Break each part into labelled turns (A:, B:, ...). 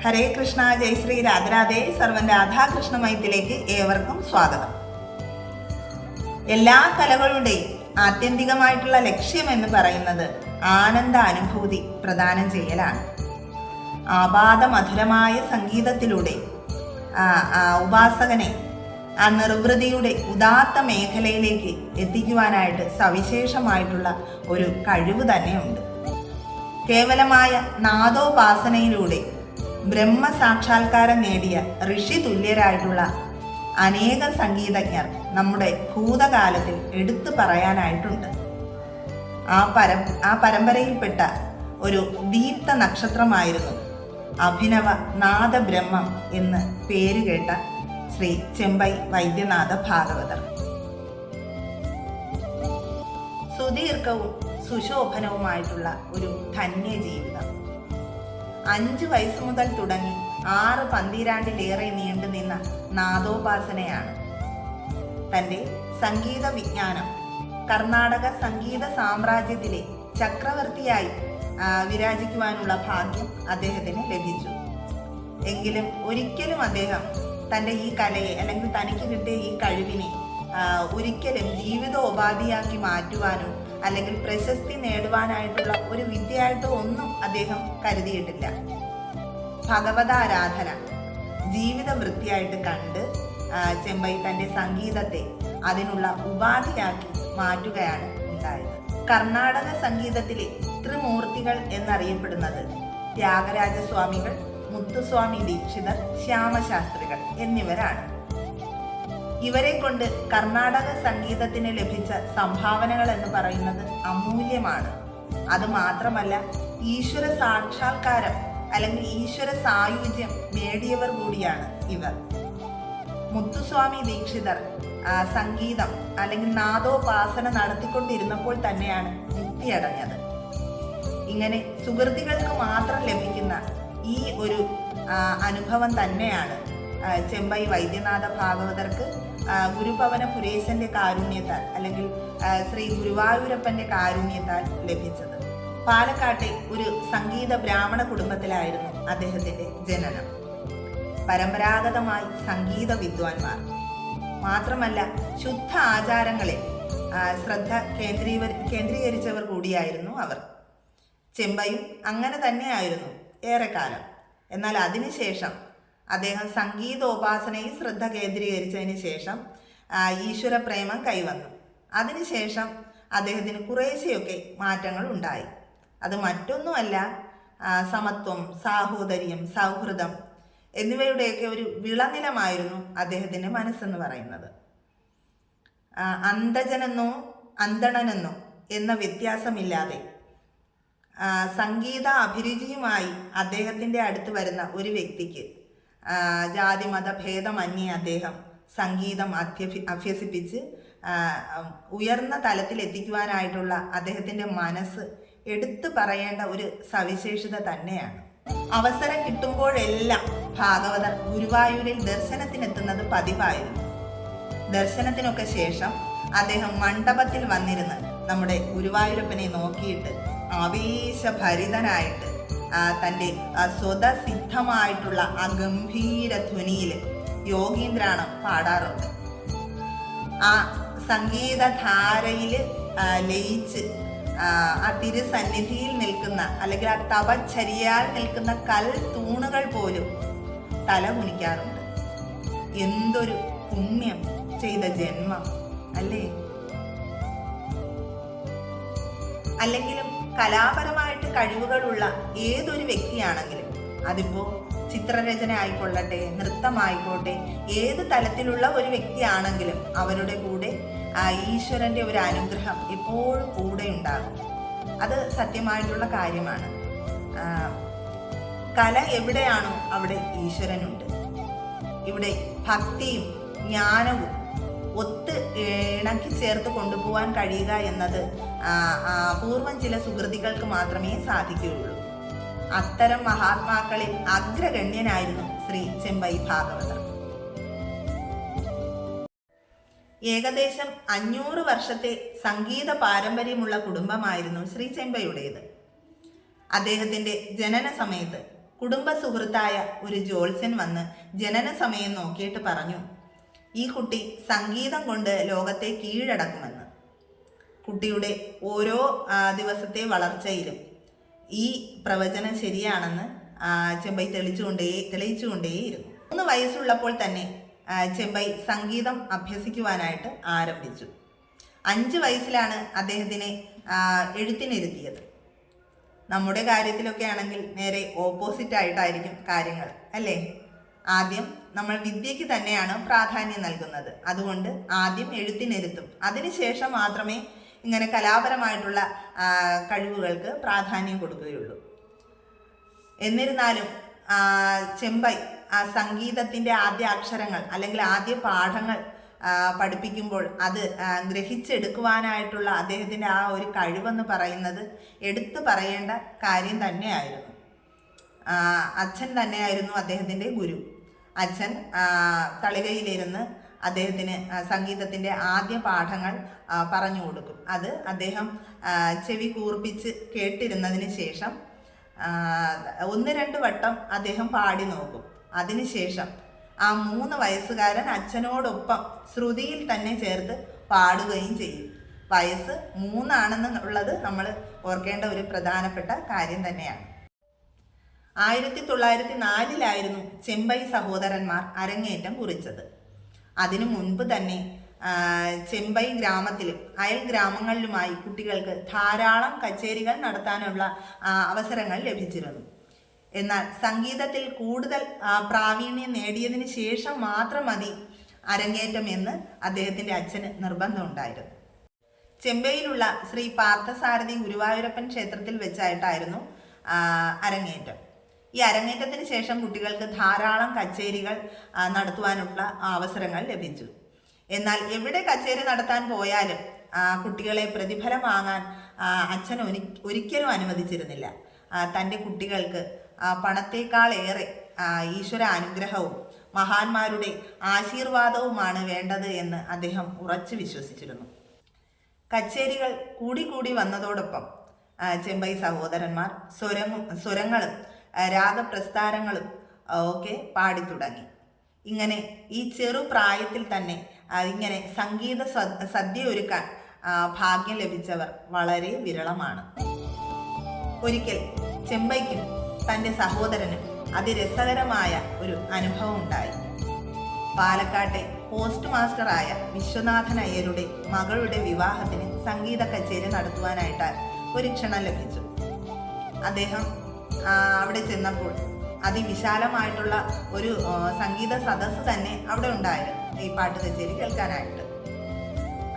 A: ഹരേ കൃഷ്ണ, ജയ് ശ്രീ രാധരാധേ. സർവൻ രാധാകൃഷ്ണമയത്തിലേക്ക് ഏവർക്കും സ്വാഗതം. എല്ലാ കലകളുടെയും ആത്യന്തികമായിട്ടുള്ള ലക്ഷ്യം എന്ന് പറയുന്നത് ആനന്ദ അനുഭൂതി പ്രദാനം ചെയ്യലാണ്. ആപാദമധുരമായ സംഗീതത്തിലൂടെ ഉപാസകനെ ആ നിർവൃതിയുടെ ഉദാത്ത മേഖലയിലേക്ക് എത്തിക്കുവാനായിട്ട് സവിശേഷമായിട്ടുള്ള ഒരു കഴിവ് തന്നെയുണ്ട്. കേവലമായ നാദോപാസനയിലൂടെ ബ്രഹ്മസാക്ഷാത്കാരം നേടിയ ഋഷി തുല്യരായിട്ടുള്ള അനേക സംഗീതജ്ഞർ നമ്മുടെ ഭൂതകാലത്തിൽ എടുത്തു പറയാനായിട്ടുണ്ട്. ആ പരമ്പരയിൽപ്പെട്ട ഒരു ദീപ്ത നക്ഷത്രമായിരുന്നു അഭിനവ നാദബ്രഹ്മം എന്ന് പേരുകേട്ട ശ്രീ ചെമ്പൈ വൈദ്യനാഥ ഭാഗവതർ. സുദീർഘവും സുശോഭനവുമായിട്ടുള്ള ഒരു ധന്യജീവിതം. 5 വയസ്സ് മുതൽ തുടങ്ങി 6 പന്തിരാണ്ടിലേറെ നീണ്ടുനിന്ന നാദോപാസനയാണ് തൻ്റെ സംഗീത വിജ്ഞാനം കർണാടക സംഗീത സാമ്രാജ്യത്തിലെ ചക്രവർത്തിയായി വിരാജിക്കുവാനുള്ള ഭാഗ്യം അദ്ദേഹത്തിന് ലഭിച്ചു. എങ്കിലും ഒരിക്കലും അദ്ദേഹം തൻ്റെ ഈ കലയെ അല്ലെങ്കിൽ തനിക്ക് കിട്ടിയ ഈ കഴിവിനെ ഒരിക്കലും ജീവിതോപാധിയാക്കി മാറ്റുവാനോ അല്ലെങ്കിൽ പ്രശസ്തി നേടുവാനായിട്ടുള്ള ഒരു വിദ്യയായിട്ടോ ഒന്നും അദ്ദേഹം കരുതിയിട്ടില്ല. ഭഗവതാരാധന ജീവിത വൃത്തിയായിട്ട് കണ്ട് ചെമ്പൈ തൻ്റെ സംഗീതത്തെ അതിനുള്ള ഉപാധിയാക്കി മാറ്റുകയാണ് ഉണ്ടായത്. കർണാടക സംഗീതത്തിലെ ത്രിമൂർത്തികൾ എന്നറിയപ്പെടുന്നത് ത്യാഗരാജസ്വാമികൾ, മുത്തുസ്വാമി ദീക്ഷിതർ, ശ്യാമശാസ്ത്രികൾ എന്നിവരാണ്. ഇവരെ കൊണ്ട് കർണാടക സംഗീതത്തിന് ലഭിച്ച സംഭാവനകൾ എന്ന് പറയുന്നത് അമൂല്യമാണ്. അത് മാത്രമല്ല, ഈശ്വര സാക്ഷാത്കാരം അല്ലെങ്കിൽ ഈശ്വര സായുജ്യം നേടിയവർ കൂടിയാണ് ഇവർ. മുത്തുസ്വാമി ദീക്ഷിതർ സംഗീതം അല്ലെങ്കിൽ നാദോപാസന നടത്തിക്കൊണ്ടിരുന്നപ്പോൾ തന്നെയാണ് മുക്തിയടഞ്ഞത്. ഇങ്ങനെ സുഹൃത്തുക്കൾക്ക് മാത്രം ലഭിക്കുന്ന ഈ ഒരു അനുഭവം തന്നെയാണ് ചെമ്പൈ വൈദ്യനാഥ ഭാഗവതർക്ക് ഗുരുഭവന പുരേശന്റെ കാരുണ്യത്താൽ അല്ലെങ്കിൽ ശ്രീ ഗുരുവായൂരപ്പന്റെ കാരുണ്യത്താൽ ലഭിച്ചത്. പാലക്കാട്ടെ ഒരു സംഗീത ബ്രാഹ്മണ കുടുംബത്തിലായിരുന്നു അദ്ദേഹത്തിന്റെ ജനനം. പരമ്പരാഗതമായി സംഗീത വിദ്വാൻമാർ മാത്രമല്ല, ശുദ്ധ ആചാരങ്ങളിൽ ശ്രദ്ധ കേന്ദ്രീകരിച്ചവർ കൂടിയായിരുന്നു അവർ. ചെമ്പയും അങ്ങനെ തന്നെയായിരുന്നു ഏറെക്കാലം. എന്നാൽ അതിനുശേഷം അദ്ദേഹം സംഗീതോപാസനയിൽ ശ്രദ്ധ കേന്ദ്രീകരിച്ചതിന് ശേഷം ഈശ്വര പ്രേമം കൈവന്നു. അതിനുശേഷം അദ്ദേഹത്തിന് കുറേശ്ശെയൊക്കെ മാറ്റങ്ങൾ ഉണ്ടായി. അത് മറ്റൊന്നുമല്ല, സമത്വം, സാഹോദര്യം, സൗഹൃദം എന്നിവയുടെയൊക്കെ ഒരു വിളനിലമായിരുന്നു അദ്ദേഹത്തിൻ്റെ മനസ്സെന്ന് പറയുന്നത്. അന്ധജനെന്നോ അന്ധണനെന്നോ എന്ന വ്യത്യാസമില്ലാതെ സംഗീത അഭിരുചിയുമായി അദ്ദേഹത്തിൻ്റെ അടുത്ത് വരുന്ന ഒരു വ്യക്തിക്ക് ജാതിമത ഭേദമന്യേ അദ്ദേഹം സംഗീതം അഭ്യസിപ്പിച്ച് ഉയർന്ന തലത്തിൽ എത്തിക്കുവാനായിട്ടുള്ള അദ്ദേഹത്തിൻ്റെ മനസ്സ് എടുത്തു പറയേണ്ട ഒരു സവിശേഷത തന്നെയാണ്. അവസരം കിട്ടുമ്പോഴെല്ലാം ഭാഗവതർ ഗുരുവായൂരിൽ ദർശനത്തിനെത്തുന്നത് പതിവായിരുന്നു. ദർശനത്തിനൊക്കെ ശേഷം അദ്ദേഹം മണ്ഡപത്തിൽ വന്നിരുന്ന് നമ്മുടെ ഗുരുവായൂരപ്പനെ നോക്കിയിട്ട് ആവേശഭരിതനായിട്ട് തൻ്റെ സ്വതസിദ്ധമായിട്ടുള്ള ആ ഗംഭീര ധ്വനിയിൽ യോഗീന്ദ്രാണം പാടാറുണ്ട്. ആ സംഗീതധാരയിൽ ലയിച്ച് ആ തിരുസന്നിധിയിൽ നിൽക്കുന്ന അല്ലെങ്കിൽ ആ തപച്ചര്യയാൽ നിൽക്കുന്ന കൽ തൂണുകൾ പോലും തല കുനിക്കാറുണ്ട്. എന്തൊരു പുണ്യം ചെയ്ത ജന്മം അല്ലേ? അല്ലെങ്കിലും കലാപരമായിട്ട് കഴിവുകളുള്ള ഏതൊരു വ്യക്തിയാണെങ്കിലും, അതിപ്പോൾ ചിത്രരചന ആയിക്കൊള്ളട്ടെ, നൃത്തമായിക്കോട്ടെ, ഏത് തലത്തിലുള്ള ഒരു വ്യക്തിയാണെങ്കിലും അവരുടെ കൂടെ ഈശ്വരൻ്റെ ഒരു അനുഗ്രഹം എപ്പോഴും കൂടെ ഉണ്ടാകും. അത് സത്യമായിട്ടുള്ള കാര്യമാണ്. കല എവിടെയാണോ അവിടെ ഈശ്വരനുണ്ട്. ഇവിടെ ഭക്തിയും ജ്ഞാനവും ഒത്ത് ഇണക്കി ചേർത്ത് കൊണ്ടുപോകാൻ കഴിയുക എന്നത് പൂർവം ചില സുഹൃത്തുക്കൾക്ക് മാത്രമേ സാധിക്കുകയുള്ളൂ. അത്തരം മഹാത്മാക്കളിൽ അഗ്രഗണ്യനായിരുന്നു ശ്രീ ചെമ്പൈ ഭാഗവതർ. ഏകദേശം 500 വർഷത്തെ സംഗീത പാരമ്പര്യമുള്ള കുടുംബമായിരുന്നു ശ്രീ ചെമ്പയുടേത്. അദ്ദേഹത്തിൻ്റെ ജനന സമയത്ത് കുടുംബ സുഹൃത്തായ ഒരു ജ്യോത്സ്യൻ വന്ന് ജനന സമയം നോക്കിയിട്ട് പറഞ്ഞു, ഈ കുട്ടി സംഗീതം കൊണ്ട് ലോകത്തെ കീഴടക്കുമെന്ന്. കുട്ടിയുടെ ഓരോ ദിവസത്തെ വളർച്ചയിലും ഈ പ്രവചനം ശരിയാണെന്ന് ചെമ്പൈ തെളിയിച്ചുകൊണ്ടേയിരുന്നു. 3 വയസ്സുള്ളപ്പോൾ തന്നെ ചെമ്പൈ സംഗീതം അഭ്യസിക്കുവാനായിട്ട് ആരംഭിച്ചു. 5 വയസ്സിലാണ് അദ്ദേഹത്തിനെ എഴുത്തിനിരുത്തിയത്. നമ്മുടെ കാര്യത്തിലൊക്കെ ആണെങ്കിൽ നേരെ ഓപ്പോസിറ്റ് ആയിട്ടായിരിക്കും കാര്യങ്ങൾ, അല്ലേ? ആദ്യം നമ്മൾ വിദ്യയ്ക്ക് തന്നെയാണ് പ്രാധാന്യം നൽകുന്നത്. അതുകൊണ്ട് ആദ്യം എഴുത്തിനിരുത്തും, അതിനുശേഷം മാത്രമേ ഇങ്ങനെ കലാപരമായിട്ടുള്ള കഴിവുകൾക്ക് പ്രാധാന്യം കൊടുക്കുകയുള്ളൂ. എന്നിരുന്നാലും ചെമ്പൈ സംഗീതത്തിൻ്റെ ആദ്യ അക്ഷരങ്ങൾ അല്ലെങ്കിൽ ആദ്യ പാഠങ്ങൾ പഠിപ്പിക്കുമ്പോൾ അത് ഗ്രഹിച്ചെടുക്കുവാനായിട്ടുള്ള അദ്ദേഹത്തിൻ്റെ ആ ഒരു കഴിവെന്ന് പറയുന്നത് എടുത്തു പറയേണ്ട കാര്യം തന്നെയായിരുന്നു. അച്ഛൻ തന്നെയായിരുന്നു അദ്ദേഹത്തിൻ്റെ ഗുരു. അച്ഛൻ തളികയിലിരുന്ന് അദ്ദേഹത്തിന് സംഗീതത്തിൻ്റെ ആദ്യ പാഠങ്ങൾ പറഞ്ഞു കൊടുക്കും. അത് അദ്ദേഹം ചെവി കൂർപ്പിച്ച് കേട്ടിരുന്നതിന് ശേഷം 1-2 വട്ടം അദ്ദേഹം പാടി നോക്കും. അതിനുശേഷം ആ 3 വയസ്സുകാരൻ അച്ഛനോടൊപ്പം ശ്രുതിയിൽ തന്നെ ചേർത്ത് പാടുകയും ചെയ്യും. വയസ്സ് 3 ആണെന്നുള്ളത് നമ്മൾ ഓർക്കേണ്ട ഒരു പ്രധാനപ്പെട്ട കാര്യം തന്നെയാണ്. 1904 ചെമ്പൈ സഹോദരന്മാർ അരങ്ങേറ്റം കുറിച്ചത്. അതിനു മുൻപ് തന്നെ ചെമ്പൈ ഗ്രാമത്തിലും അയൽ ഗ്രാമങ്ങളിലുമായി കുട്ടികൾക്ക് ധാരാളം കച്ചേരികൾ നടത്താനുള്ള അവസരങ്ങൾ ലഭിച്ചിരുന്നു. എന്നാൽ സംഗീതത്തിൽ കൂടുതൽ പ്രാവീണ്യം നേടിയതിന് ശേഷം മാത്രം മതി അരങ്ങേറ്റം എന്ന് അദ്ദേഹത്തിൻ്റെ അച്ഛന് നിർബന്ധമുണ്ടായിരുന്നു. ചെമ്പൈയിലുള്ള ശ്രീ പാർത്ഥസാരഥി ഗുരുവായൂരപ്പൻ ക്ഷേത്രത്തിൽ വെച്ചായിട്ടായിരുന്നു അരങ്ങേറ്റം. ഈ അരങ്ങേറ്റത്തിന് ശേഷം കുട്ടികൾക്ക് ധാരാളം കച്ചേരികൾ നടത്തുവാനുള്ള അവസരങ്ങൾ ലഭിച്ചു. എന്നാൽ എവിടെ കച്ചേരി നടത്താൻ പോയാലും കുട്ടികളെ പ്രതിഫലം വാങ്ങാൻ അച്ഛൻ ഒരിക്കലും അനുവദിച്ചിരുന്നില്ല. തൻ്റെ കുട്ടികൾക്ക് പണത്തേക്കാളേറെ ഈശ്വര അനുഗ്രഹവും മഹാന്മാരുടെ ആശീർവാദവുമാണ് വേണ്ടത് എന്ന് അദ്ദേഹം ഉറച്ചു വിശ്വസിച്ചിരുന്നു. കച്ചേരികൾ കൂടി വന്നതോടൊപ്പം ചെമ്പൈ സഹോദരന്മാർ സ്വരങ്ങളും രാഗപ്രസ്ഥാനങ്ങളും ഒക്കെ പാടിത്തുടങ്ങി. ഇങ്ങനെ ഈ ചെറുപ്രായത്തിൽ തന്നെ ഇങ്ങനെ സംഗീത സദ്യ ഒരുക്കാൻ ഭാഗ്യം ലഭിച്ചവർ വളരെ വിരളമാണ്. ഒരിക്കൽ ചെമ്പൈക്കും തൻ്റെ സഹോദരനും അതിരസകരമായ ഒരു അനുഭവം ഉണ്ടായി. പാലക്കാട്ടെ പോസ്റ്റ് മാസ്റ്ററായ വിശ്വനാഥൻ അയ്യരുടെ മകളുടെ വിവാഹത്തിന് സംഗീത കച്ചേരി നടത്തുവാനായിട്ട് ഒരു ക്ഷണം ലഭിച്ചു. അദ്ദേഹം അവിടെ ചെന്നപ്പോൾ അതിവിശാലമായിട്ടുള്ള ഒരു സംഗീത സദസ്സ് തന്നെ അവിടെ ഉണ്ടായിരുന്നു ഈ പാട്ട് കച്ചേരി കേൾക്കാനായിട്ട്.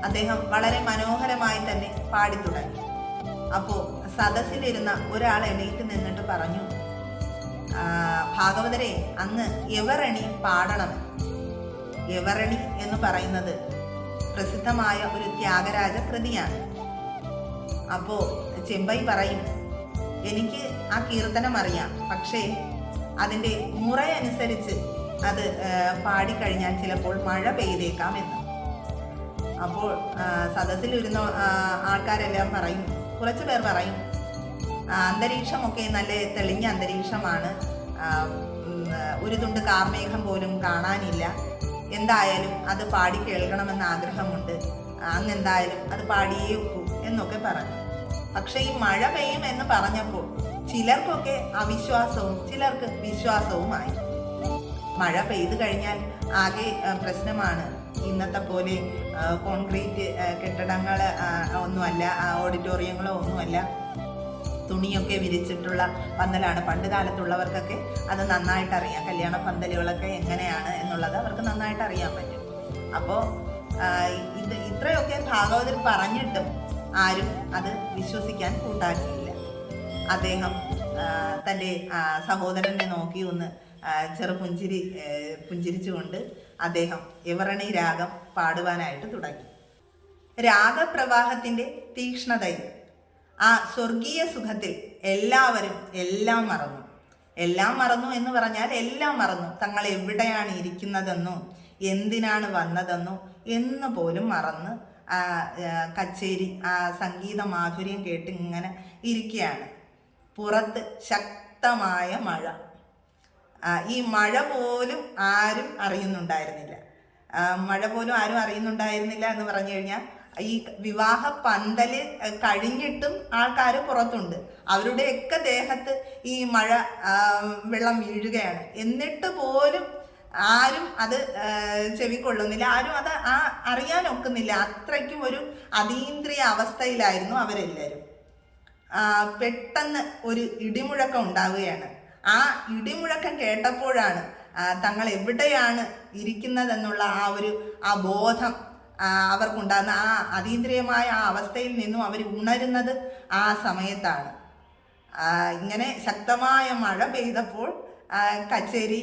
A: അദ്ദേഹം വളരെ മനോഹരമായി തന്നെ പാടിത്തുടങ്ങി. അപ്പോൾ സദസ്സിലിരുന്ന ഒരാൾ എണീറ്റ് നിന്നിട്ട് പറഞ്ഞു, ഭാഗവതരെ, അങ്ങ് യവരണി പാടണമെന്ന്. യവരണി എന്ന് പറയുന്നത് പ്രസിദ്ധമായ ഒരു ത്യാഗരാജ കൃതിയാണ്. അപ്പോൾ ചെമ്പൈ പറയും, എനിക്ക് ആ കീർത്തനം അറിയാം, പക്ഷേ അതിൻ്റെ മുറയനുസരിച്ച് അത് പാടിക്കഴിഞ്ഞാൽ ചിലപ്പോൾ മഴ പെയ്തേക്കാം എന്ന്. അപ്പോൾ സദസ്സിലിരുന്ന ആൾക്കാരെല്ലാം പറയും, കുറച്ച് പേർ പറയും, അന്തരീക്ഷമൊക്കെ നല്ല തെളിഞ്ഞ അന്തരീക്ഷമാണ്, ഒരു തുണ്ട് കാർമേഘം പോലും കാണാനില്ല, എന്തായാലും അത് പാടി കേൾക്കണമെന്ന് ആഗ്രഹമുണ്ട്, അങ്ങെന്തായാലും അത് പാടിയേ ഒക്കൂ എന്നൊക്കെ പറഞ്ഞു. പക്ഷെ ഈ മഴ പെയ്യും എന്ന് പറഞ്ഞപ്പോൾ ചിലർക്കൊക്കെ അവിശ്വാസവും ചിലർക്ക് വിശ്വാസവുമായി. മഴ പെയ്തു കഴിഞ്ഞാൽ ആകെ പ്രശ്നമാണ്. ഇന്നത്തെ പോലെ കോൺക്രീറ്റ് കെട്ടിടങ്ങൾ ഒന്നുമല്ല, ഓഡിറ്റോറിയങ്ങളോ ഒന്നുമല്ല, തുണിയൊക്കെ വിരിച്ചിട്ടുള്ള പന്തലാണ്. പണ്ട് കാലത്തുള്ളവർക്കൊക്കെ അത് നന്നായിട്ട് അറിയാം. കല്യാണ പന്തലുകളൊക്കെ എങ്ങനെയാണ് എന്നുള്ളത് അവർക്ക് നന്നായിട്ട് അറിയാൻ പറ്റും. അപ്പോൾ ഇത്രയൊക്കെ ഭാഗവതർ പറഞ്ഞിട്ടും ആരും അത് വിശ്വസിക്കാൻ കൂട്ടാക്കിയില്ല. അദ്ദേഹം തൻ്റെ സഹോദരനെ നോക്കി ഒന്ന് പുഞ്ചിരിച്ചുകൊണ്ട് അദ്ദേഹം യവരണി രാഗം പാടുവാനായിട്ട് തുടങ്ങി. രാഗപ്രവാഹത്തിൻ്റെ തീക്ഷ്ണതയിൽ ആ സ്വർഗീയ സുഖത്തിൽ എല്ലാവരും എല്ലാം മറന്നു എന്ന് പറഞ്ഞാൽ എല്ലാം മറന്നു. തങ്ങൾ എവിടെയാണ് ഇരിക്കുന്നതെന്നോ എന്തിനാണ് വന്നതെന്നോ എന്ന് പോലും മറന്ന് കച്ചേരി സംഗീത മാധുര്യം കേട്ട് ഇങ്ങനെ ഇരിക്കുകയാണ്. പുറത്ത് ശക്തമായ മഴ. ഈ മഴ പോലും ആരും അറിയുന്നുണ്ടായിരുന്നില്ല. മഴ പോലും ആരും അറിയുന്നുണ്ടായിരുന്നില്ല എന്ന് പറഞ്ഞു കഴിഞ്ഞാൽ ഈ വിവാഹ പന്തല് കഴിഞ്ഞിട്ടും ആൾക്കാർ പുറത്തുണ്ട്. അവരുടെയൊക്കെ ദേഹത്ത് ഈ മഴ വെള്ളം വീഴുകയാണ്. എന്നിട്ട് പോലും ആരും അത് ചെവിക്കൊള്ളുന്നില്ല, ആരും അത് അറിയാൻ ഒക്കുന്നില്ല. അത്രയ്ക്കും ഒരു അതീന്ദ്രിയ അവസ്ഥയിലായിരുന്നു അവരെല്ലാവരും. പെട്ടെന്ന് ഒരു ഇടിമുഴക്കം ഉണ്ടാവുകയാണ്. ആ ഇടിമുഴക്കം കേട്ടപ്പോഴാണ് തങ്ങൾ എവിടെയാണ് ഇരിക്കുന്നതെന്നുള്ള ആ ബോധം അവർക്കുണ്ടാകുന്ന ആ അതീന്ദ്രിയമായ ആ അവസ്ഥയിൽ നിന്നും അവർ ഉണരുന്നത് ആ സമയത്താണ്. ഇങ്ങനെ ശക്തമായ മഴ പെയ്തപ്പോൾ കച്ചേരി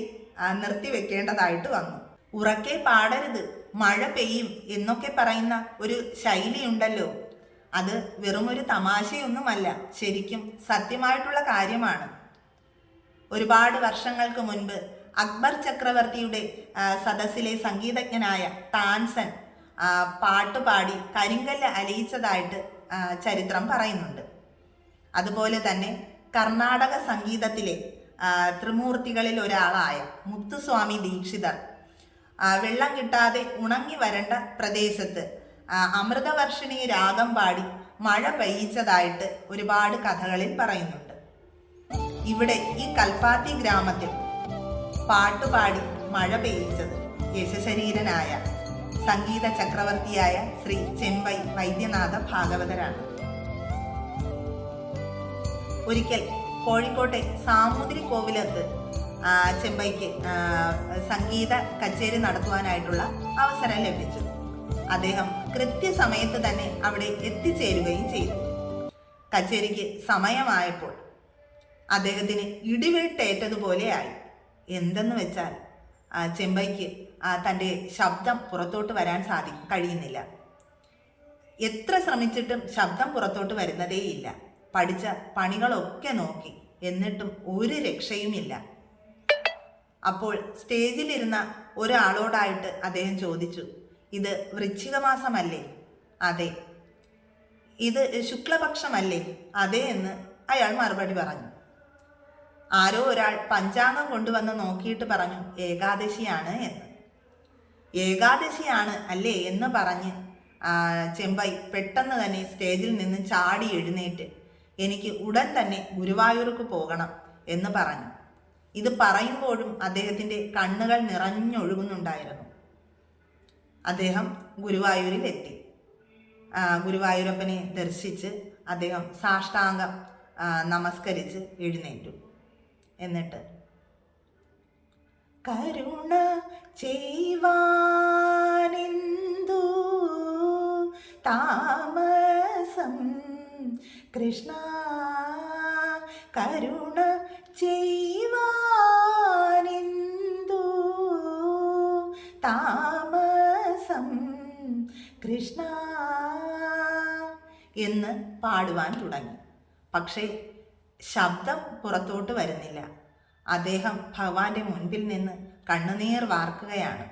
A: നിർത്തിവെക്കേണ്ടതായിട്ട് വന്നു. ഉറക്കെ പാടരുത്, മഴ പെയ്യും എന്നൊക്കെ പറയുന്ന ഒരു ശൈലിയുണ്ടല്ലോ, അത് വെറുമൊരു തമാശയൊന്നുമല്ല, ശരിക്കും സത്യമായിട്ടുള്ള കാര്യമാണ്. ഒരുപാട് വർഷങ്ങൾക്ക് മുൻപ് അക്ബർ ചക്രവർത്തിയുടെ സദസ്സിലെ സംഗീതജ്ഞനായ താൻസൻ പാട്ടുപാടി കരിങ്കല്ല് അലിയിച്ചതായിട്ട് ചരിത്രം പറയുന്നുണ്ട്. അതുപോലെ തന്നെ കർണാടക സംഗീതത്തിലെ ത്രിമൂർത്തികളിൽ ഒരാളായ മുത്തുസ്വാമി ദീക്ഷിതർ വെള്ളം കിട്ടാതെ ഉണങ്ങി വരേണ്ട പ്രദേശത്ത് അമൃതവർഷിണി രാഗം പാടി മഴ പെയ്യിച്ചതായിട്ട് ഒരുപാട് കഥകളിൽ പറയുന്നുണ്ട്. ഇവിടെ ഈ കൽപ്പാത്തി ഗ്രാമത്തിൽ പാട്ടുപാടി മഴ പെയ്യിച്ചത് യശശരീരനായ സംഗീത ചക്രവർത്തിയായ ശ്രീ ചെമ്പൈ വൈദ്യനാഥ ഭാഗവതരാണ്. ഒരിക്കൽ കോഴിക്കോട്ടെ സാമൂതിരി കോവിലത്ത് ചെമ്പൈക്ക് സംഗീത കച്ചേരി നടത്തുവാനായിട്ടുള്ള അവസരം ലഭിച്ചു. അദ്ദേഹം കൃത്യസമയത്ത് തന്നെ അവിടെ എത്തിച്ചേരുകയും ചെയ്തു. കച്ചേരിക്ക് സമയമായപ്പോൾ അദ്ദേഹത്തിന് ഇടിവെട്ടേറ്റതുപോലെയായി. എന്തെന്ന് വെച്ചാൽ ചെമ്പൈക്ക് തൻ്റെ ശബ്ദം പുറത്തോട്ട് വരാൻ കഴിയുന്നില്ല. എത്ര ശ്രമിച്ചിട്ടും ശബ്ദം പുറത്തോട്ട് വരുന്നതേയില്ല. പഠിച്ച പണികളൊക്കെ നോക്കി, എന്നിട്ടും ഒരു രക്ഷയുമില്ല. അപ്പോൾ സ്റ്റേജിലിരുന്ന ഒരാളോടായിട്ട് അദ്ദേഹം ചോദിച്ചു, ഇത് വൃശ്ചിക മാസമല്ലേ? അതെ. ഇത് ശുക്ലപക്ഷമല്ലേ? അതെ എന്ന് അയാൾ മറുപടി പറഞ്ഞു. ആരോ ഒരാൾ പഞ്ചാംഗം കൊണ്ടുവന്ന് നോക്കിയിട്ട് പറഞ്ഞു ഏകാദശിയാണ് എന്ന്. ഏകാദശിയാണ് അല്ലേ എന്ന് പറഞ്ഞ് ചെമ്പൈ പെട്ടെന്ന് തന്നെ സ്റ്റേജിൽ നിന്ന് ചാടി എഴുന്നേറ്റ് എനിക്ക് ഉടൻ തന്നെ ഗുരുവായൂർക്ക് പോകണം എന്ന് പറഞ്ഞു. ഇത് പറയുമ്പോഴും അദ്ദേഹത്തിൻ്റെ കണ്ണുകൾ നിറഞ്ഞൊഴുകുന്നുണ്ടായിരുന്നു. അദ്ദേഹം ഗുരുവായൂരിൽ എത്തി. ഗുരുവായൂരപ്പനെ ദർശിച്ച് അദ്ദേഹം സാഷ്ടാംഗം നമസ്കരിച്ച് എഴുന്നേറ്റു. എന്നിട്ട് കരുണ ചെയ്വാനെന്തു താമസം കൃഷ്ണ, കരുണ ചെയ്വാനെന്തു താമസം കൃഷ്ണ എന്ന് പാടുവാൻ തുടങ്ങി. പക്ഷേ ശബ്ദം പുറത്തോട്ട് വരുന്നില്ല. അദ്ദേഹം ഭഗവാന്റെ മുൻപിൽ നിന്ന് കണ്ണുനീർ വാർക്കുകയാണ്.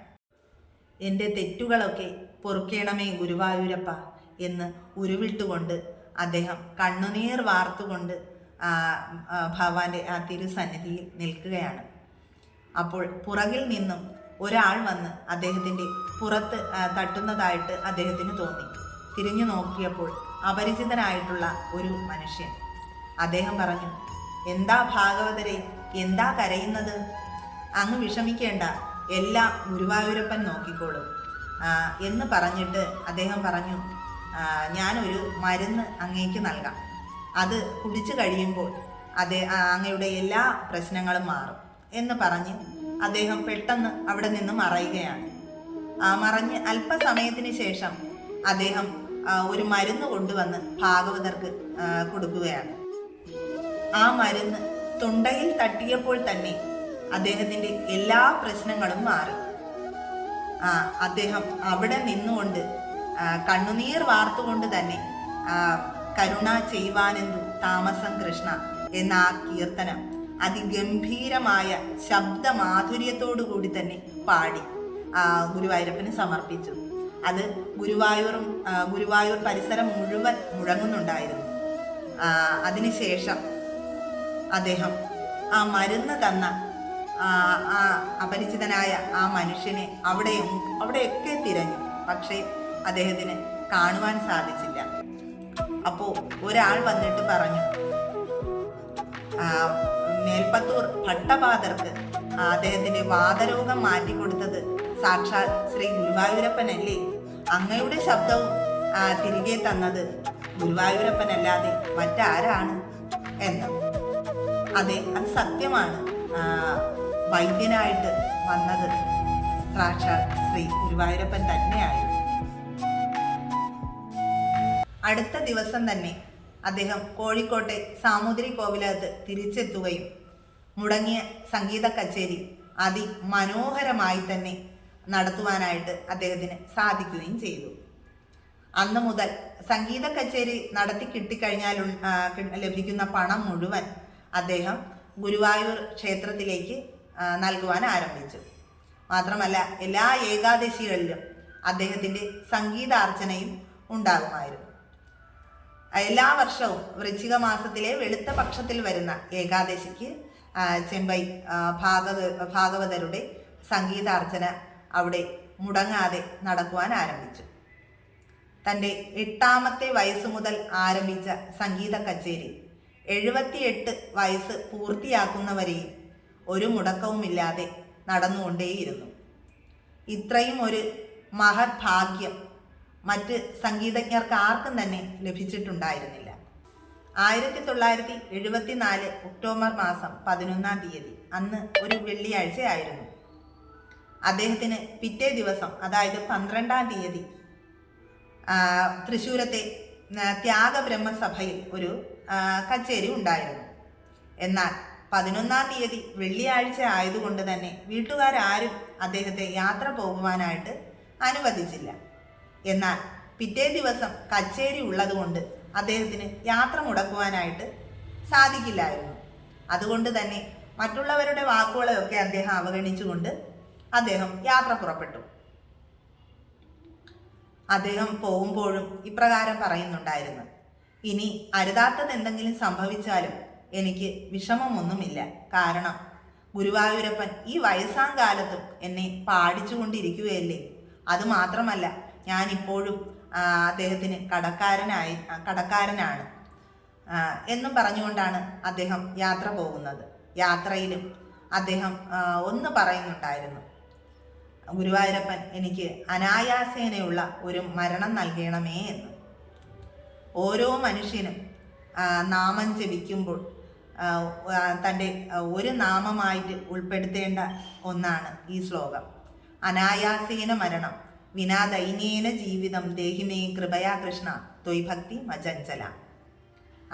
A: എൻ്റെ തെറ്റുകളൊക്കെ പൊറുക്കേണമേ ഗുരുവായൂരപ്പ എന്ന് ഉരുവിട്ടുകൊണ്ട് അദ്ദേഹം കണ്ണുനീർ വാർത്തുകൊണ്ട് ഭഗവാന്റെ ആ തിരുസന്നിധിയിൽ നിൽക്കുകയാണ്. അപ്പോൾ പുറകിൽ നിന്നും ഒരാൾ വന്ന് അദ്ദേഹത്തിൻ്റെ പുറത്ത് തട്ടുന്നതായിട്ട് അദ്ദേഹത്തിന് തോന്നി. തിരിഞ്ഞു നോക്കിയപ്പോൾ അപരിചിതനായിട്ടുള്ള ഒരു മനുഷ്യൻ. അദ്ദേഹം പറഞ്ഞു, എന്താ ഭാഗവതരെ, എന്താ കരയുന്നത്? അങ്ങ് വിഷമിക്കേണ്ട, എല്ലാം ഗുരുവായൂരപ്പൻ നോക്കിക്കോളും എന്ന് പറഞ്ഞിട്ട് അദ്ദേഹം പറഞ്ഞു, ഞാനൊരു മരുന്ന് അങ്ങേക്ക് നൽകാം. അത് കുടിച്ചു കഴിയുമ്പോൾ അങ്ങയുടെ എല്ലാ പ്രശ്നങ്ങളും മാറും എന്ന് പറഞ്ഞ് അദ്ദേഹം പെട്ടെന്ന് അവിടെ നിന്ന് മറയുകയാണ്. മറഞ്ഞ് അല്പസമയത്തിന് ശേഷം അദ്ദേഹം ഒരു മരുന്ന് കൊണ്ടുവന്ന് ഭാഗവതർക്ക് കൊടുക്കുകയാണ്. ആ മരുന്ന് തൊണ്ടയിൽ തട്ടിയപ്പോൾ തന്നെ അദ്ദേഹത്തിൻ്റെ എല്ലാ പ്രശ്നങ്ങളും മാറി. അദ്ദേഹം അവിടെ നിന്നുകൊണ്ട് കണ്ണുനീർ വാർത്തുകൊണ്ട് തന്നെ കരുണ ചെയ്യുവാനെന്തു താമസം കൃഷ്ണ എന്ന ആ കീർത്തനം അതിഗംഭീരമായ ശബ്ദമാധുര്യത്തോടു കൂടി തന്നെ പാടി ഗുരുവായൂരപ്പന് സമർപ്പിച്ചു. അത് ഗുരുവായൂർ പരിസരം മുഴുവൻ മുഴങ്ങുന്നുണ്ടായിരുന്നു. അതിനുശേഷം അദ്ദേഹം ആ മരുന്ന് തന്ന ആ അപരിചിതനായ ആ മനുഷ്യനെ അവിടെയൊക്കെ തിരഞ്ഞു. പക്ഷേ അദ്ദേഹത്തിന് കാണുവാൻ സാധിച്ചില്ല. അപ്പോൾ ഒരാൾ വന്നിട്ട് പറഞ്ഞു, മേൽപ്പത്തൂർ ഭട്ടപാദർക്ക് അദ്ദേഹത്തിന്റെ വാതരോഗം മാറ്റിക്കൊടുത്തത് സാക്ഷാൽ ശ്രീ ഗുരുവായൂരപ്പനല്ലേ? അങ്ങയുടെ ശബ്ദവും തിരികെ തന്നത് ഗുരുവായൂരപ്പനല്ലാതെ മറ്റാരാണ് എന്ന്. അതെ, അത് സത്യമാണ്. വൈദ്യനായിട്ട് വന്നത് സാക്ഷാൽ ശ്രീ ഗുരുവായൂരപ്പൻ തന്നെയായിരുന്നു. അടുത്ത ദിവസം തന്നെ അദ്ദേഹം കോഴിക്കോട്ടെ സാമൂതിരി കോവിലകത്ത് തിരിച്ചെത്തുകയും മുടങ്ങിയ സംഗീത കച്ചേരി അതിമനോഹരമായി തന്നെ നടത്തുവാനായിട്ട് അദ്ദേഹത്തിന് സാധിക്കുകയും ചെയ്തു. അന്ന് മുതൽ സംഗീത കച്ചേരി നടത്തി കിട്ടിക്കഴിഞ്ഞാൽ ലഭിക്കുന്ന പണം മുഴുവൻ അദ്ദേഹം ഗുരുവായൂർ ക്ഷേത്രത്തിലേക്ക് നൽകുവാൻ ആരംഭിച്ചു. മാത്രമല്ല, എല്ലാ ഏകാദശികളിലും അദ്ദേഹത്തിൻ്റെ സംഗീതാർച്ചനയും ഉണ്ടാകുമായിരുന്നു. എല്ലാ വർഷവും വൃശ്ചിക മാസത്തിലെ വെളുത്ത പക്ഷത്തിൽ വരുന്ന ഏകാദശിക്ക് ചെമ്പൈ ഭാഗവതരുടെ സംഗീതാർച്ചന അവിടെ മുടങ്ങാതെ നടക്കുവാൻ ആരംഭിച്ചു. തൻ്റെ 8ാമത്തെ വയസ്സ് മുതൽ ആരംഭിച്ച സംഗീത കച്ചേരി 78 വയസ്സ് പൂർത്തിയാക്കുന്നവരെയും ഒരു മുടക്കവുമില്ലാതെ നടന്നുകൊണ്ടേയിരുന്നു. ഇത്രയും ഒരു മഹത് ഭാഗ്യം മറ്റ് സംഗീതജ്ഞർക്ക് ആർക്കും തന്നെ ലഭിച്ചിട്ടുണ്ടായിരുന്നില്ല. 1974 ഒക്ടോബർ മാസം 11-ാം തീയതി, അന്ന് ഒരു വെള്ളിയാഴ്ചയായിരുന്നു. അദ്ദേഹത്തിന് പിറ്റേ ദിവസം, അതായത് 12-ാം തീയതി തൃശ്ശൂരത്തെ ത്യാഗബ്രഹ്മസഭയിൽ ഒരു കച്ചേരി ഉണ്ടായിരുന്നു. എന്നാൽ 11-ാം തീയതി വെള്ളിയാഴ്ച ആയതുകൊണ്ട് തന്നെ വീട്ടുകാരും അദ്ദേഹത്തെ യാത്ര പോകുവാനായിട്ട് അനുവദിച്ചില്ല. എന്നാൽ പിറ്റേ ദിവസം കച്ചേരി ഉള്ളതുകൊണ്ട് അദ്ദേഹത്തിന് യാത്ര മുടക്കുവാനായിട്ട് സാധിക്കില്ലായിരുന്നു. അതുകൊണ്ട് തന്നെ മറ്റുള്ളവരുടെ വാക്കുകളെയൊക്കെ അദ്ദേഹം അവഗണിച്ചുകൊണ്ട് അദ്ദേഹം യാത്ര പുറപ്പെട്ടു. അദ്ദേഹം പോകുമ്പോഴും ഇപ്രകാരം പറയുന്നുണ്ടായിരുന്നു, ഇനി അരുതാത്തത് എന്തെങ്കിലും സംഭവിച്ചാലും എനിക്ക് വിഷമമൊന്നുമില്ല. കാരണം ഗുരുവായൂരപ്പൻ ഈ വയസ്സാം കാലത്തും എന്നെ പാടിച്ചുകൊണ്ടിരിക്കുകയല്ലേ. അതുമാത്രമല്ല, ഞാനിപ്പോഴും അദ്ദേഹത്തിന് കടക്കാരനാണ് എന്നും പറഞ്ഞുകൊണ്ടാണ് അദ്ദേഹം യാത്ര പോകുന്നത്. യാത്രയിലും അദ്ദേഹം ഒന്ന് പറയുന്നുണ്ടായിരുന്നു, ഗുരുവായൂരപ്പൻ എനിക്ക് അനായാസേനയുള്ള ഒരു മരണം നൽകണമേ എന്ന്. ഓരോ മനുഷ്യനും നാമം ജപിക്കുമ്പോൾ തൻ്റെ ഒരു നാമമായിട്ട് ഉൾപ്പെടുത്തേണ്ട ഒന്നാണ് ഈ ശ്ലോകം. അനായാസേന മരണം വിനാ ദൈന്യേന ജീവിതം ദേഹിമേ കൃപയാ കൃഷ്ണ ത്വയ് ഭക്തി മചഞ്ചല.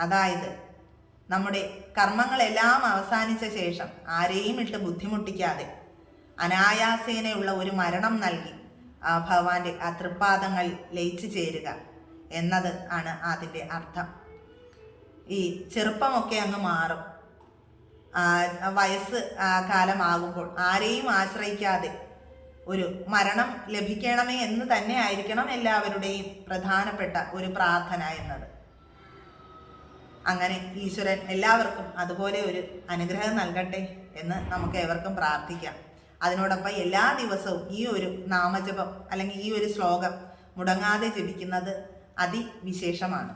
A: അതായത് നമ്മുടെ കർമ്മങ്ങളെല്ലാം അവസാനിച്ച ശേഷം ആരെയും ഇട്ട് ബുദ്ധിമുട്ടിക്കാതെ അനായാസേനയുള്ള ഒരു മരണം നൽകി ഭഗവാന്റെ ആ തൃപ്പാദങ്ങൾ ലയിച്ചു ചേരുക എന്നത് ആണ് അതിൻ്റെ അർത്ഥം. ഈ ചെറുപ്പമൊക്കെ അങ്ങ് മാറും. വയസ്സ് കാലമാകുമ്പോൾ ആരെയും ആശ്രയിക്കാതെ ഒരു മരണം ലഭിക്കണമേ എന്ന് തന്നെ ആയിരിക്കണം എല്ലാവരുടെയും പ്രധാനപ്പെട്ട ഒരു പ്രാർത്ഥന എന്നത്. അങ്ങനെ ഈശ്വരൻ എല്ലാവർക്കും അതുപോലെ ഒരു അനുഗ്രഹം നൽകട്ടെ എന്ന് നമുക്ക് ഏവർക്കും പ്രാർത്ഥിക്കാം. അതിനോടൊപ്പം എല്ലാ ദിവസവും ഈ ഒരു നാമജപം അല്ലെങ്കിൽ ഈ ഒരു ശ്ലോകം മുടങ്ങാതെ ജപിക്കുന്നത് അതിവിശേഷമാണ്.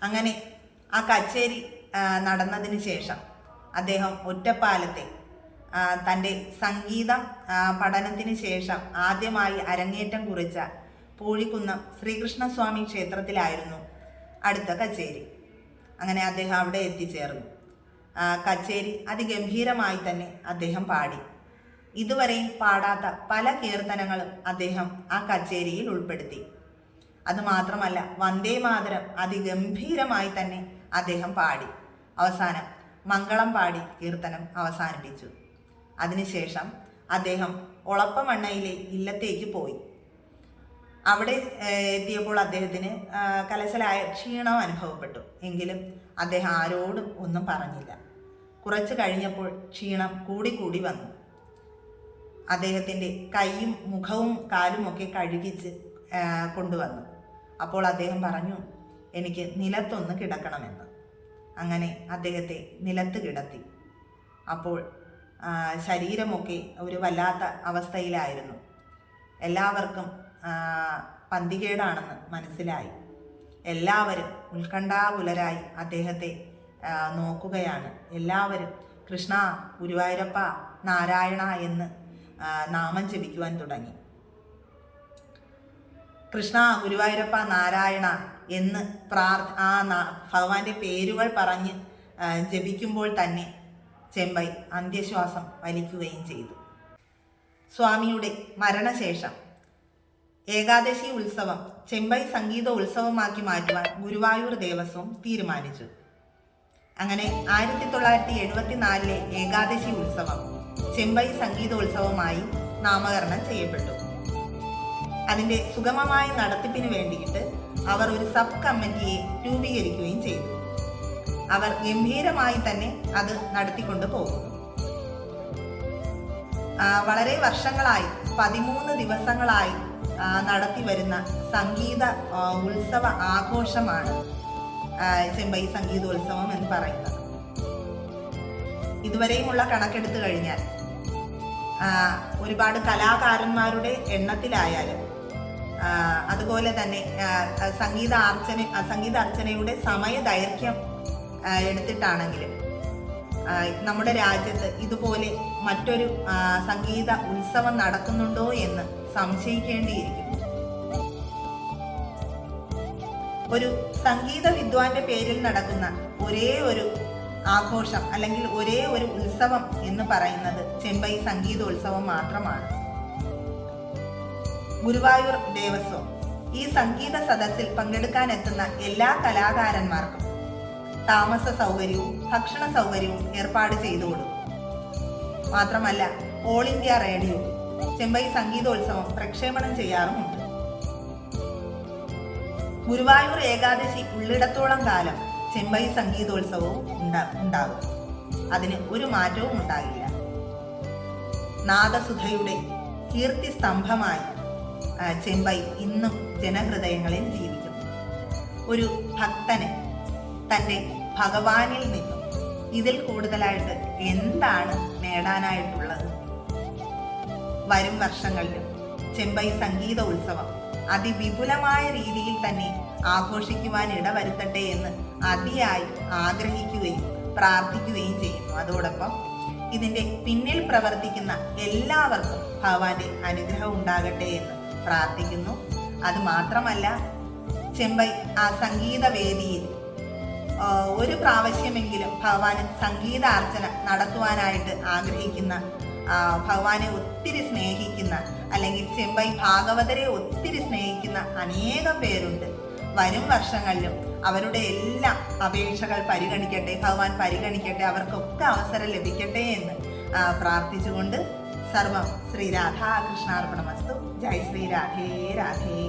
A: അങ്ങനെ ആ കച്ചേരി നടന്നതിന് ശേഷം അദ്ദേഹം ഒറ്റപ്പാലത്തെ തൻ്റെ സംഗീതം പഠനത്തിന് ശേഷം ആദ്യമായി അരങ്ങേറ്റം കുറിച്ച പൂഴിക്കുന്നം ശ്രീകൃഷ്ണസ്വാമി ക്ഷേത്രത്തിലായിരുന്നു അടുത്ത കച്ചേരി. അങ്ങനെ അദ്ദേഹം അവിടെ എത്തിച്ചേർന്നു. കച്ചേരി അതിഗംഭീരമായി തന്നെ അദ്ദേഹം പാടി. ഇതുവരെയും പാടാത്ത പല കീർത്തനങ്ങളും അദ്ദേഹം ആ കച്ചേരിയിൽ ഉൾപ്പെടുത്തി. അതുമാത്രമല്ല, വന്ദേ മാതരം അതിഗംഭീരമായി തന്നെ അദ്ദേഹം പാടി. അവസാനം മംഗളം പാടി കീർത്തനം അവസാനിപ്പിച്ചു. അതിനുശേഷം അദ്ദേഹം ഒളപ്പമണ്ണയിലെ ഇല്ലത്തേക്ക് പോയി. അവിടെ എത്തിയപ്പോൾ അദ്ദേഹത്തിന് കലശലായ ക്ഷീണം അനുഭവപ്പെട്ടു. എങ്കിലും അദ്ദേഹം ആരോടും ഒന്നും പറഞ്ഞില്ല. കുറച്ച് കഴിഞ്ഞപ്പോൾ ക്ഷീണം കൂടി വന്നു. അദ്ദേഹത്തിൻ്റെ കൈയും മുഖവും കാലുമൊക്കെ കഴുകിച്ച് കൊണ്ടുവന്നു. അപ്പോൾ അദ്ദേഹം പറഞ്ഞു, എനിക്ക് നിലത്തൊന്ന് കിടക്കണമെന്ന്. അങ്ങനെ അദ്ദേഹത്തെ നിലത്ത് കിടത്തി. അപ്പോൾ ശരീരമൊക്കെ ഒരു വല്ലാത്ത അവസ്ഥയിലായിരുന്നു. എല്ലാവർക്കും പന്തികേടാണെന്ന് മനസ്സിലായി. എല്ലാവരും ഉത്കണ്ഠാകുലരായി അദ്ദേഹത്തെ നോക്കുകയാണ്. എല്ലാവരും കൃഷ്ണ, ഗുരുവായൂരപ്പ, നാരായണ എന്ന് നാമം ജപിക്കുവാൻ തുടങ്ങി. കൃഷ്ണ, ഗുരുവായൂരപ്പ, നാരായണ എന്ന് ഭഗവാന്റെ പേരുകൾ പറഞ്ഞ് ജപിക്കുമ്പോൾ തന്നെ ചെമ്പൈ അന്ത്യശ്വാസം വലിക്കുകയും ചെയ്തു. സ്വാമിയുടെ മരണശേഷം ഏകാദശി ഉത്സവം ചെമ്പൈ സംഗീത ഉത്സവമാക്കി മാറ്റുവാൻ ഗുരുവായൂർ ദേവസ്വം തീരുമാനിച്ചു. അങ്ങനെ 1974 ഏകാദശി ഉത്സവം ചെമ്പൈ സംഗീതോത്സവമായി നാമകരണം ചെയ്യപ്പെട്ടു. അതിൻ്റെ സുഗമമായ നടത്തിപ്പിന് വേണ്ടിയിട്ട് അവർ ഒരു സബ് കമ്മിറ്റിയെ രൂപീകരിക്കുകയും ചെയ്തു. അവർ ഗംഭീരമായി തന്നെ അത് നടത്തിക്കൊണ്ട് പോകുന്നു. വളരെ വർഷങ്ങളായി 13 ദിവസങ്ങളായി നടത്തി വരുന്ന സംഗീത ഉത്സവ ആഘോഷമാണ് ചെമ്പൈ സംഗീതോത്സവം എന്ന് പറയുന്നത്. ഇതുവരെയുമുള്ള കണക്കെടുത്തു കഴിഞ്ഞാൽ ഒരുപാട് കലാകാരന്മാരുടെ എണ്ണത്തിലായാലും അതുപോലെ തന്നെ സംഗീതാർച്ചനയുടെ സമയദൈർഘ്യം എടുത്തിട്ടാണെങ്കിലും നമ്മുടെ രാജ്യത്ത് ഇതുപോലെ മറ്റൊരു സംഗീത ഉത്സവം നടക്കുന്നുണ്ടോ എന്ന് സംശയിക്കേണ്ടിയിരിക്കുന്നു. ഒരു സംഗീത വിദ്വാന്റെ പേരിൽ നടക്കുന്ന ഒരേ ഒരു ആഘോഷം അല്ലെങ്കിൽ ഒരേ ഒരു ഉത്സവം എന്ന് പറയുന്നത് ചെമ്പൈ സംഗീതോത്സവം മാത്രമാണ്. ഗുരുവായൂർ ദേവസ്വം ഈ സംഗീത സദസ്സിൽ പങ്കെടുക്കാനെത്തുന്ന എല്ലാ കലാകാരന്മാർക്കും താമസ സൗകര്യവും ഭക്ഷണ സൗകര്യവും ഏർപ്പാട് ചെയ്തു കൊടുക്കും. മാത്രമല്ല, ഓൾ ഇന്ത്യ റേഡിയോ ചെമ്പൈ സംഗീതോത്സവം പ്രക്ഷേപണം ചെയ്യാറുമുണ്ട്. ഗുരുവായൂർ ഏകാദശി ഉള്ളിടത്തോളം കാലം ചെമ്പൈ സംഗീതോത്സവവും ഉണ്ടാകും. അതിന് ഒരു മാറ്റവും ഉണ്ടാകില്ല. നാദസുധയുടെ കീർത്തി സ്തംഭമായി ചെമ്പൈ ഇന്നും ജനഹൃദയങ്ങളിൽ ജീവിക്കുന്നു. ഒരു ഭക്തന് തൻ്റെ ഭഗവാനിൽ നിന്നും ഇതിൽ കൂടുതലായിട്ട് എന്താണ് നേടാനായിട്ടുള്ളത്? വരും വർഷങ്ങളിലും ചെമ്പൈ സംഗീത ഉത്സവം അതിവിപുലമായ രീതിയിൽ തന്നെ ആഘോഷിക്കുവാൻ ഇടവരുത്തട്ടെ എന്ന് അതിയായി ആഗ്രഹിക്കുകയും പ്രാർത്ഥിക്കുകയും ചെയ്യുന്നു. അതോടൊപ്പം ഇതിൻ്റെ പിന്നിൽ പ്രവർത്തിക്കുന്ന എല്ലാവർക്കും ഭഗവാന്റെ അനുഗ്രഹം ഉണ്ടാകട്ടെ എന്ന് പ്രാർത്ഥിക്കുന്നു. അത് മാത്രമല്ല, ചെമ്പൈ സംഗീത വേദിയിൽ ഒരു പ്രാവശ്യമെങ്കിലും ഭഗവാന് സംഗീതാർച്ചന നടത്തുവാനായിട്ട് ആഗ്രഹിക്കുന്ന, ഭഗവാനെ ഒത്തിരി സ്നേഹിക്കുന്ന, അല്ലെങ്കിൽ ചെമ്പൈ ഭാഗവതരെ ഒത്തിരി സ്നേഹിക്കുന്ന അനേകം പേരുണ്ട്. വരും വർഷങ്ങളിലും അവരുടെ എല്ലാം അപേക്ഷകൾ പരിഗണിക്കട്ടെ, ഭഗവാൻ പരിഗണിക്കട്ടെ, അവർക്കൊക്കെ അവസരം ലഭിക്കട്ടെ എന്ന് പ്രാർത്ഥിച്ചുകൊണ്ട് സർവം ശ്രീ രാധാകൃഷ്ണാർപ്പണമസ്തു. ജയ് ശ്രീ രാധേ രാധേ.